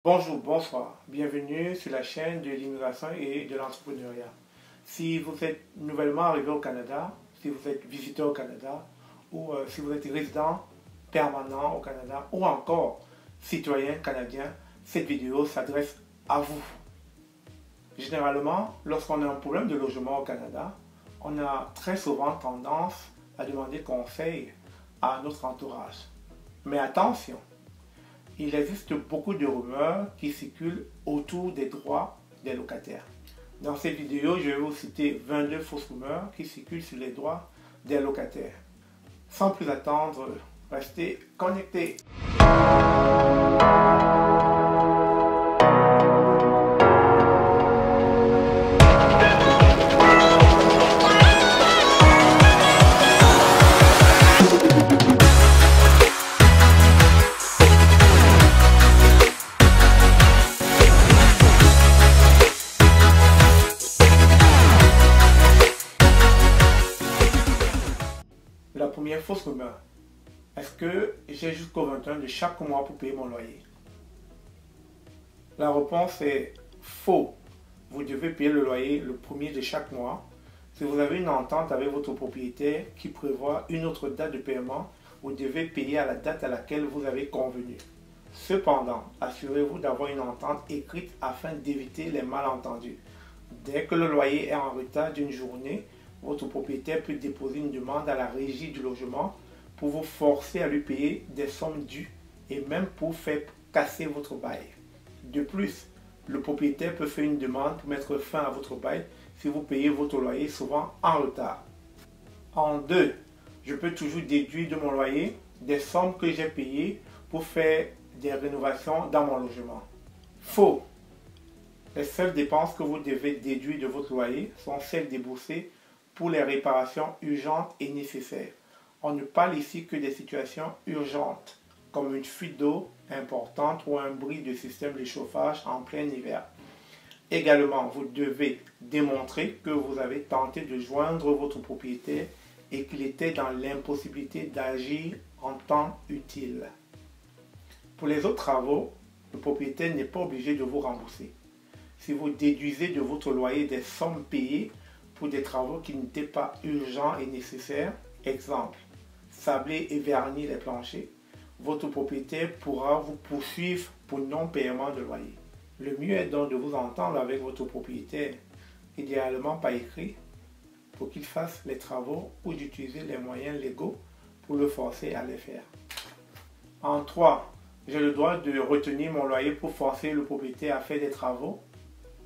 Bonjour, bonsoir, bienvenue sur la chaîne de l'immigration et de l'entrepreneuriat. Si vous êtes nouvellement arrivé au Canada, si vous êtes visiteur au Canada, ou si vous êtes résident permanent au Canada, ou encore citoyen canadien, cette vidéo s'adresse à vous. Généralement, lorsqu'on a un problème de logement au Canada, on a très souvent tendance à demander conseil à notre entourage. Mais attention! Il existe beaucoup de rumeurs qui circulent autour des droits des locataires. Dans cette vidéo, je vais vous citer 22 fausses rumeurs qui circulent sur les droits des locataires. Sans plus attendre, restez connectés. La première fausse rumeur. Est-ce que j'ai jusqu'au 21 de chaque mois pour payer mon loyer? La réponse est faux. Vous devez payer le loyer le premier de chaque mois. Si vous avez une entente avec votre propriétaire qui prévoit une autre date de paiement, vous devez payer à la date à laquelle vous avez convenu. Cependant, assurez-vous d'avoir une entente écrite afin d'éviter les malentendus. Dès que le loyer est en retard d'une journée, votre propriétaire peut déposer une demande à la régie du logement pour vous forcer à lui payer des sommes dues et même pour faire casser votre bail. De plus, le propriétaire peut faire une demande pour mettre fin à votre bail si vous payez votre loyer souvent en retard. En deux, je peux toujours déduire de mon loyer des sommes que j'ai payées pour faire des rénovations dans mon logement. Faux! Les seules dépenses que vous devez déduire de votre loyer sont celles déboursées pour les réparations urgentes et nécessaires. On ne parle ici que des situations urgentes, comme une fuite d'eau importante ou un bris de système de chauffage en plein hiver. Également, vous devez démontrer que vous avez tenté de joindre votre propriétaire et qu'il était dans l'impossibilité d'agir en temps utile. Pour les autres travaux, le propriétaire n'est pas obligé de vous rembourser. Si vous déduisez de votre loyer des sommes payées pour des travaux qui n'étaient pas urgents et nécessaires, exemple, sabler et vernir les planchers, votre propriétaire pourra vous poursuivre pour non-paiement de loyer. Le mieux est donc de vous entendre avec votre propriétaire, idéalement par écrit, pour qu'il fasse les travaux ou d'utiliser les moyens légaux pour le forcer à les faire. En 3, j'ai le droit de retenir mon loyer pour forcer le propriétaire à faire des travaux.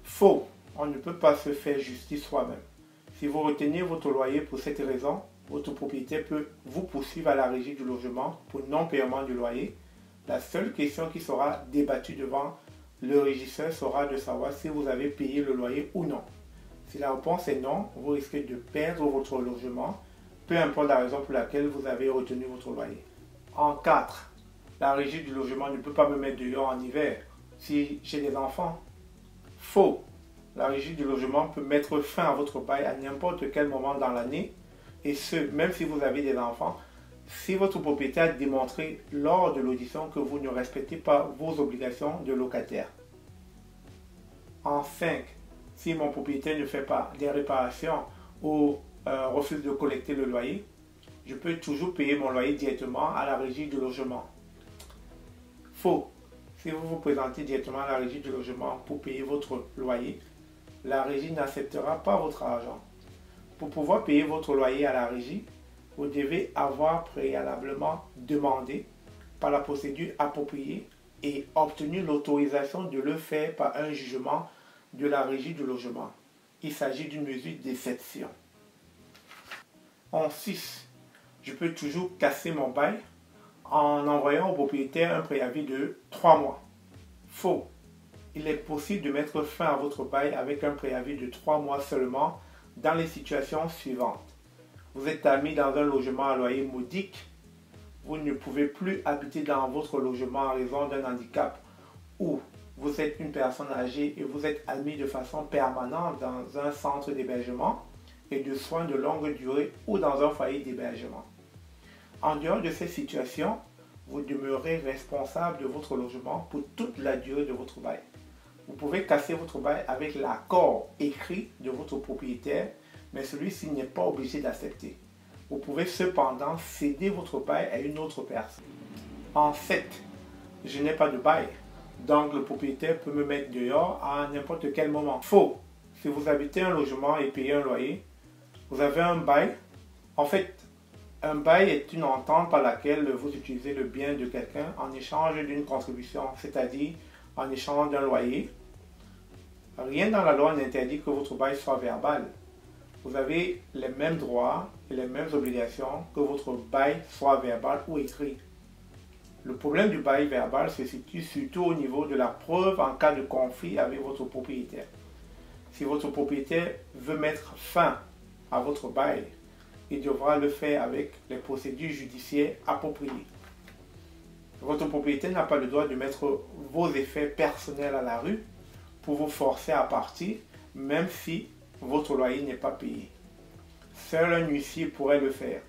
Faux, on ne peut pas se faire justice soi-même. Si vous retenez votre loyer pour cette raison, votre propriétaire peut vous poursuivre à la régie du logement pour non-paiement du loyer. La seule question qui sera débattue devant le régisseur sera de savoir si vous avez payé le loyer ou non. Si la réponse est non, vous risquez de perdre votre logement, peu importe la raison pour laquelle vous avez retenu votre loyer. En 4, la régie du logement ne peut pas me mettre dehors en hiver si j'ai des enfants. Faux! La régie du logement peut mettre fin à votre bail à n'importe quel moment dans l'année, et ce, même si vous avez des enfants, si votre propriétaire a démontré lors de l'audition que vous ne respectez pas vos obligations de locataire. En 5, si mon propriétaire ne fait pas des réparations ou refuse de collecter le loyer, je peux toujours payer mon loyer directement à la régie du logement. Faux! Si vous vous présentez directement à la régie du logement pour payer votre loyer, la régie n'acceptera pas votre argent. Pour pouvoir payer votre loyer à la régie, vous devez avoir préalablement demandé par la procédure appropriée et obtenu l'autorisation de le faire par un jugement de la régie du logement. Il s'agit d'une mesure d'exception. En 6, je peux toujours casser mon bail en envoyant au propriétaire un préavis de 3 mois. Faux! Il est possible de mettre fin à votre bail avec un préavis de 3 mois seulement dans les situations suivantes. Vous êtes admis dans un logement à loyer modique, vous ne pouvez plus habiter dans votre logement en raison d'un handicap, ou vous êtes une personne âgée et vous êtes admis de façon permanente dans un centre d'hébergement et de soins de longue durée ou dans un foyer d'hébergement. En dehors de ces situations, vous demeurez responsable de votre logement pour toute la durée de votre bail. Vous pouvez casser votre bail avec l'accord écrit de votre propriétaire, mais celui-ci n'est pas obligé d'accepter. Vous pouvez cependant céder votre bail à une autre personne. En fait, je n'ai pas de bail, donc le propriétaire peut me mettre dehors à n'importe quel moment. Faux. Si vous habitez un logement et payez un loyer, vous avez un bail. En fait, un bail est une entente par laquelle vous utilisez le bien de quelqu'un en échange d'une contribution, c'est-à-dire en échange d'un loyer. Rien dans la loi n'interdit que votre bail soit verbal. Vous avez les mêmes droits et les mêmes obligations que votre bail soit verbal ou écrit. Le problème du bail verbal se situe surtout au niveau de la preuve en cas de conflit avec votre propriétaire. Si votre propriétaire veut mettre fin à votre bail, il devra le faire avec les procédures judiciaires appropriées. Votre propriétaire n'a pas le droit de mettre vos effets personnels à la rue pour vous forcer à partir, même si votre loyer n'est pas payé. Seul un huissier pourrait le faire,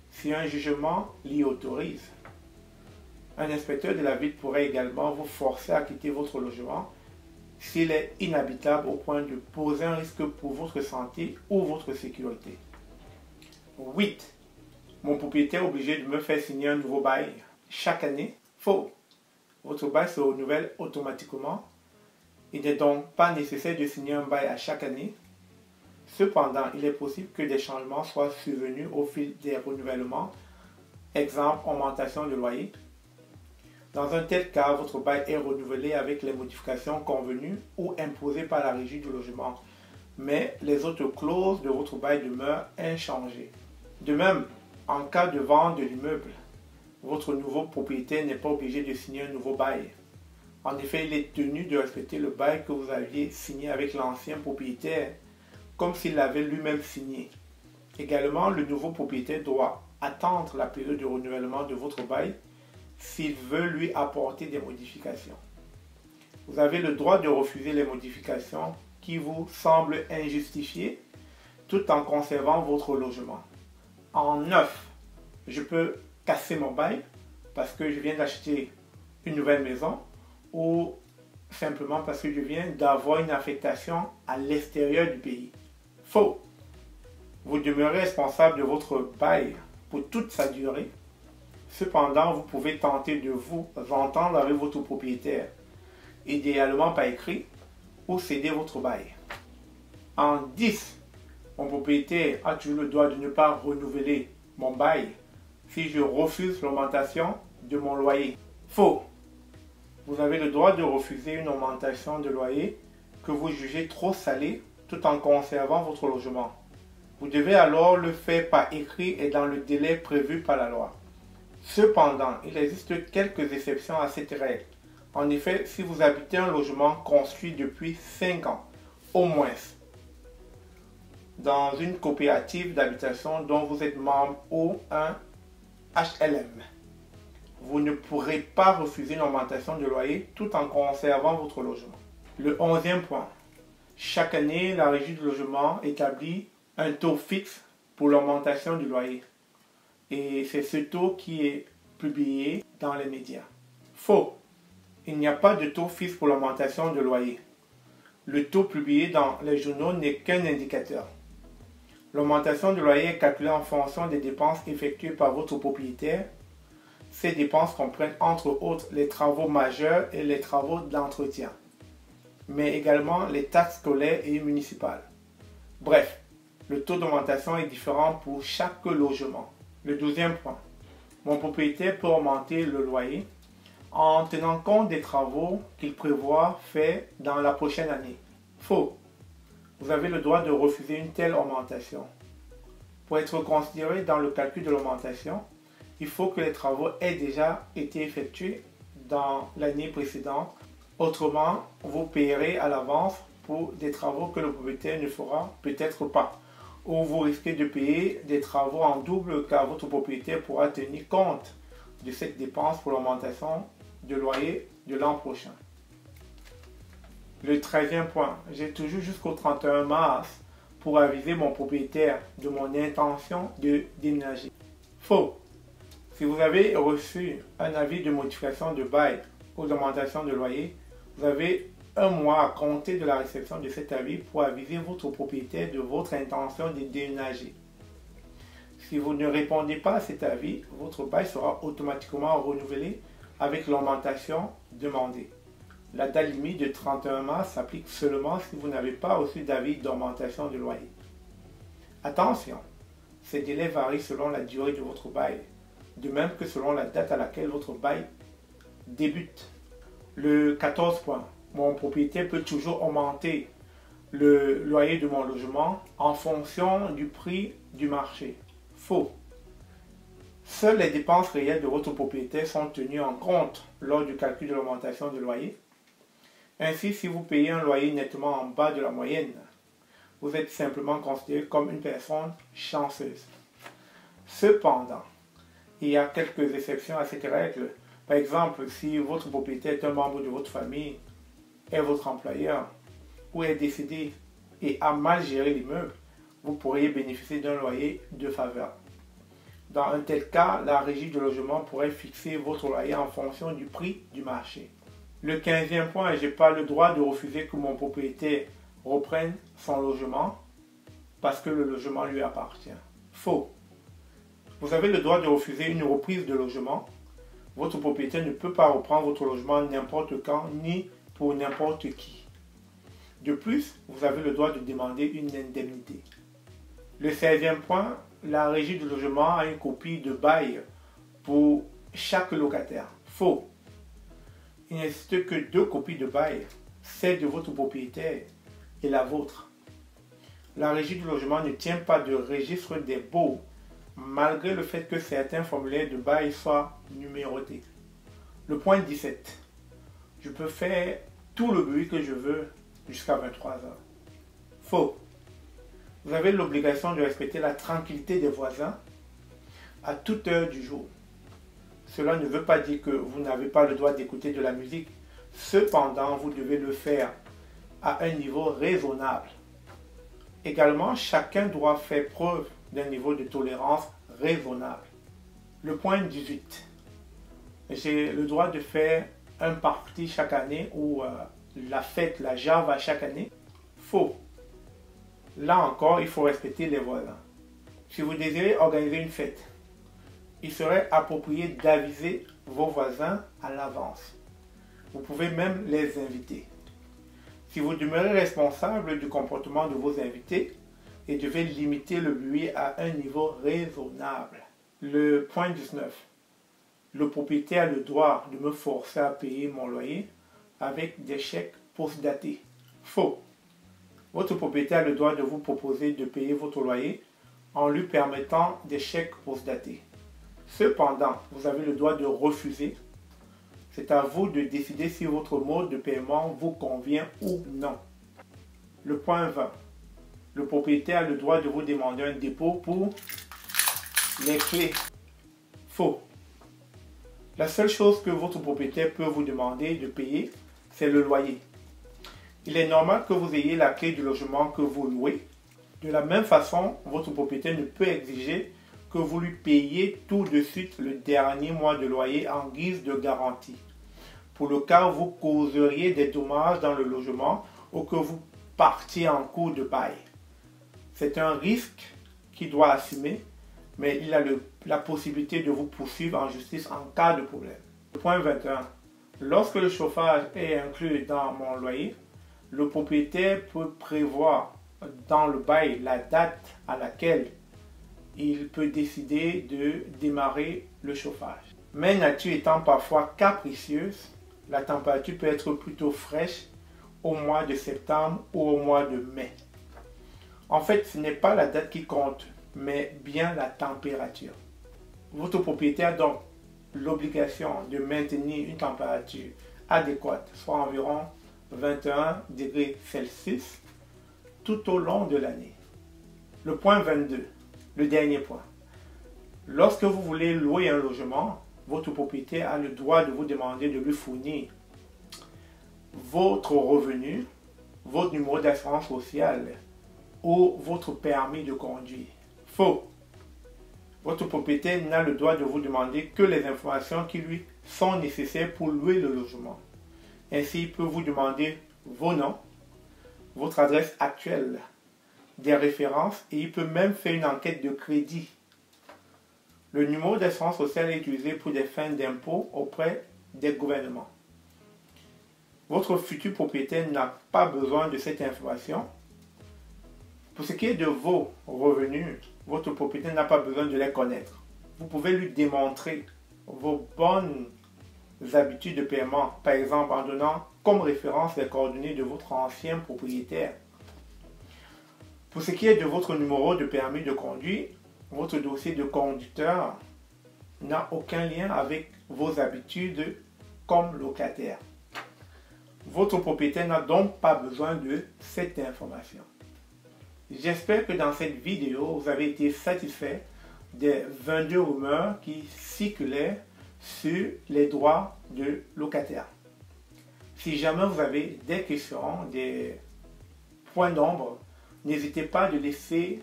si un jugement l'y autorise. Un inspecteur de la ville pourrait également vous forcer à quitter votre logement s'il est inhabitable au point de poser un risque pour votre santé ou votre sécurité. 8. Mon propriétaire est obligé de me faire signer un nouveau bail chaque année. Faux. Votre bail se renouvelle automatiquement. Il n'est donc pas nécessaire de signer un bail à chaque année. Cependant, il est possible que des changements soient survenus au fil des renouvellements. Exemple, augmentation de loyer. Dans un tel cas, votre bail est renouvelé avec les modifications convenues ou imposées par la régie du logement. Mais les autres clauses de votre bail demeurent inchangées. De même, en cas de vente de l'immeuble, votre nouveau propriétaire n'est pas obligé de signer un nouveau bail. En effet, il est tenu de respecter le bail que vous aviez signé avec l'ancien propriétaire, comme s'il l'avait lui-même signé. Également, le nouveau propriétaire doit attendre la période de renouvellement de votre bail s'il veut lui apporter des modifications. Vous avez le droit de refuser les modifications qui vous semblent injustifiées tout en conservant votre logement. En 9, je peux casser mon bail parce que je viens d'acheter une nouvelle maison ou simplement parce que je viens d'avoir une affectation à l'extérieur du pays. Faux. Vous demeurez responsable de votre bail pour toute sa durée. Cependant, vous pouvez tenter de vous entendre avec votre propriétaire, idéalement par écrit, ou céder votre bail. En 10, mon propriétaire a toujours le droit de ne pas renouveler mon bail si je refuse l'augmentation de mon loyer. Faux. Vous avez le droit de refuser une augmentation de loyer que vous jugez trop salée tout en conservant votre logement. Vous devez alors le faire par écrit et dans le délai prévu par la loi. Cependant, il existe quelques exceptions à cette règle. En effet, si vous habitez un logement construit depuis 5 ans, au moins, dans une coopérative d'habitation dont vous êtes membre ou un HLM, vous ne pourrez pas refuser une augmentation de loyer tout en conservant votre logement. Le 11e point. Chaque année, la régie du logement établit un taux fixe pour l'augmentation du loyer. Et c'est ce taux qui est publié dans les médias. Faux. Il n'y a pas de taux fixe pour l'augmentation de loyer. Le taux publié dans les journaux n'est qu'un indicateur. L'augmentation de loyer est calculée en fonction des dépenses effectuées par votre propriétaire. Ces dépenses comprennent entre autres les travaux majeurs et les travaux d'entretien, mais également les taxes scolaires et municipales. Bref, le taux d'augmentation est différent pour chaque logement. Le 12e point. Mon propriétaire peut augmenter le loyer en tenant compte des travaux qu'il prévoit faire dans la prochaine année. Faux. Vous avez le droit de refuser une telle augmentation. Pour être considéré dans le calcul de l'augmentation, il faut que les travaux aient déjà été effectués dans l'année précédente. Autrement, vous payerez à l'avance pour des travaux que le propriétaire ne fera peut-être pas. Ou vous risquez de payer des travaux en double car votre propriétaire pourra tenir compte de cette dépense pour l'augmentation de loyer de l'an prochain. Le 13e point. J'ai toujours jusqu'au 31 mars pour aviser mon propriétaire de mon intention de déménager. Faux. Si vous avez reçu un avis de modification de bail ou d'augmentation de loyer, vous avez un mois à compter de la réception de cet avis pour aviser votre propriétaire de votre intention de déménager. Si vous ne répondez pas à cet avis, votre bail sera automatiquement renouvelé avec l'augmentation demandée. La date limite de 31 mars s'applique seulement si vous n'avez pas reçu d'avis d'augmentation de loyer. Attention, ces délais varient selon la durée de votre bail, de même que selon la date à laquelle votre bail débute. Le 14 points. Mon propriétaire peut toujours augmenter le loyer de mon logement en fonction du prix du marché. Faux. Seules les dépenses réelles de votre propriétaire sont tenues en compte lors du calcul de l'augmentation de loyer. Ainsi, si vous payez un loyer nettement en bas de la moyenne, vous êtes simplement considéré comme une personne chanceuse. Cependant, il y a quelques exceptions à cette règle. Par exemple, si votre propriétaire est un membre de votre famille, est votre employeur, ou est décédé et a mal géré l'immeuble, vous pourriez bénéficier d'un loyer de faveur. Dans un tel cas, la régie du logement pourrait fixer votre loyer en fonction du prix du marché. Le 15e point, je n'ai pas le droit de refuser que mon propriétaire reprenne son logement parce que le logement lui appartient. Faux. Vous avez le droit de refuser une reprise de logement. Votre propriétaire ne peut pas reprendre votre logement n'importe quand ni pour n'importe qui. De plus, vous avez le droit de demander une indemnité. Le 16e point, la régie du logement a une copie de bail pour chaque locataire. Faux. Il n'existe que 2 copies de bail, celle de votre propriétaire et la vôtre. La régie du logement ne tient pas de registre des baux, malgré le fait que certains formulaires de bail soient numérotés. Le point 17. Je peux faire tout le bruit que je veux jusqu'à 23 heures. Faux. Vous avez l'obligation de respecter la tranquillité des voisins à toute heure du jour. Cela ne veut pas dire que vous n'avez pas le droit d'écouter de la musique. Cependant, vous devez le faire à un niveau raisonnable. Également, chacun doit faire preuve d'un niveau de tolérance raisonnable. Le point 18. J'ai le droit de faire un party chaque année ou la fête, la Java chaque année. Faux. Là encore, il faut respecter les voisins. Si vous désirez organiser une fête, il serait approprié d'aviser vos voisins à l'avance. Vous pouvez même les inviter. Si vous demeurez responsable du comportement de vos invités et devez limiter le bruit à un niveau raisonnable. Le point 19. Le propriétaire a le droit de me forcer à payer mon loyer avec des chèques postdatés. Faux. Votre propriétaire a le droit de vous proposer de payer votre loyer en lui permettant des chèques postdatés. Cependant, vous avez le droit de refuser. C'est à vous de décider si votre mode de paiement vous convient ou non. Le point 20. Le propriétaire a le droit de vous demander un dépôt pour les clés. Faux. La seule chose que votre propriétaire peut vous demander de payer, c'est le loyer. Il est normal que vous ayez la clé du logement que vous louez. De la même façon, votre propriétaire ne peut exiger que vous lui payiez tout de suite le dernier mois de loyer en guise de garantie. Pour le cas où vous causeriez des dommages dans le logement ou que vous partiez en cours de bail. C'est un risque qu'il doit assumer, mais il a la possibilité de vous poursuivre en justice en cas de problème. Point 21. Lorsque le chauffage est inclus dans mon loyer, le propriétaire peut prévoir dans le bail la date à laquelle il peut décider de démarrer le chauffage. Mais nature étant parfois capricieuse, la température peut être plutôt fraîche au mois de septembre ou au mois de mai. En fait, ce n'est pas la date qui compte, mais bien la température. Votre propriétaire a donc l'obligation de maintenir une température adéquate, soit environ 21 degrés Celsius, tout au long de l'année. Le point 22, le dernier point. Lorsque vous voulez louer un logement, votre propriétaire a le droit de vous demander de lui fournir votre revenu, votre numéro d'assurance sociale ou votre permis de conduire. Faux. Votre propriétaire n'a le droit de vous demander que les informations qui lui sont nécessaires pour louer le logement. Ainsi, il peut vous demander vos noms, votre adresse actuelle, des références et il peut même faire une enquête de crédit. Le numéro d'assurance sociale est utilisé pour des fins d'impôt auprès des gouvernements. Votre futur propriétaire n'a pas besoin de cette information. Pour ce qui est de vos revenus, votre propriétaire n'a pas besoin de les connaître. Vous pouvez lui démontrer vos bonnes habitudes de paiement, par exemple en donnant comme référence les coordonnées de votre ancien propriétaire. Pour ce qui est de votre numéro de permis de conduire, votre dossier de conducteur n'a aucun lien avec vos habitudes comme locataire. Votre propriétaire n'a donc pas besoin de cette information. J'espère que dans cette vidéo, vous avez été satisfait des 22 rumeurs qui circulaient sur les droits de locataire. Si jamais vous avez des questions, des points d'ombre, n'hésitez pas de laisser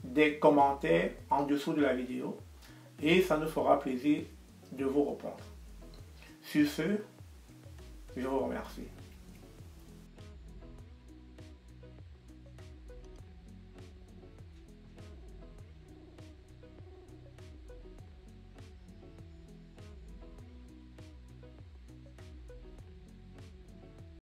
des commentaires en dessous de la vidéo et ça nous fera plaisir de vous répondre. Sur ce, je vous remercie.